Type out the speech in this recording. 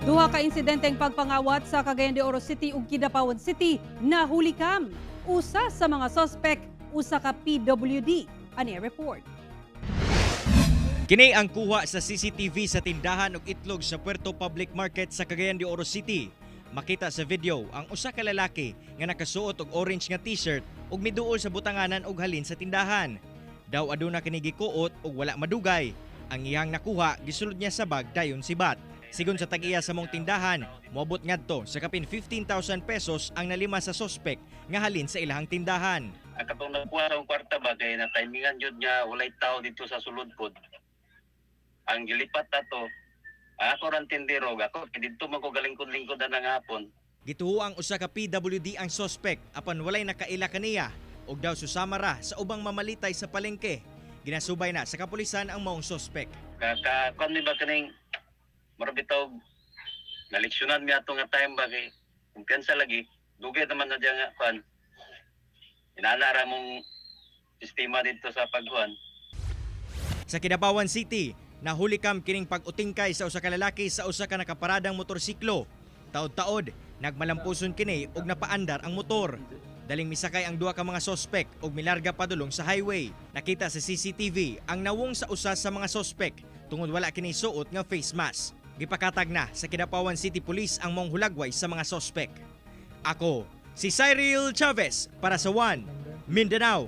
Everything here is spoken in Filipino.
Duha ka insidenteng pagpangawat sa Cagayan de Oro City ug Kidapawan City nahuli kam. Usa sa mga suspect, usa ka PWD. Ani report. Kini ang kuha sa CCTV sa tindahan ug itlog sa Puerto Public Market sa Cagayan de Oro City. Makita sa video ang usa ka lalaki nga nakasuot og orange nga t-shirt ug miduol sa butanganan og halin sa tindahan. Daw aduna kini gikuot ug wala madugay. Ang iyang nakuha gisulod niya sa bag dayon sibat. Sigon sa tag-iya sa mong tindahan, moabot ngadto sa kapin 15,000 pesos ang nalima sa suspect nga halin sa ilahang tindahan. Ang katong nakuha sa kwarta ba kay na timingan jud nga walay tao dito sa sulod pod. Ang gilipat nato, ako ran tindero, ako dito man ko galingkod-lingkod na nga hapon. Gituo ang usa ka PWD ang suspect apan walay nakaila kaniya ug daw susama ra sa ubang mamalitay sa palengke. Ginasubay na sa kapulisan ang maong suspect. Kung mi ba kaning marabitaw naleksyonan mi ato nga time ba kay kumpiyansa lagi dugay naman na diya nga kan inanara mong sistema dito sa pagkuhan. Sa Kidapawan City, nahuli kam kining pag-utingkay sa usa ka lalaki sa usa ka nakaparadang motorsiklo. Taod-taod, nagmalampuson kini ug napaandar ang motor. Daling misakay ang duha ka mga sospek ug milarga padulong sa highway. Nakita sa CCTV ang nawong sa usa sa mga sospek tungod wala kini suot nga face mask. Gipakatag na sa Kidapawan City Police ang mong hulagway sa mga sospek. Ako, si Cyril Chavez para sa One Mindanao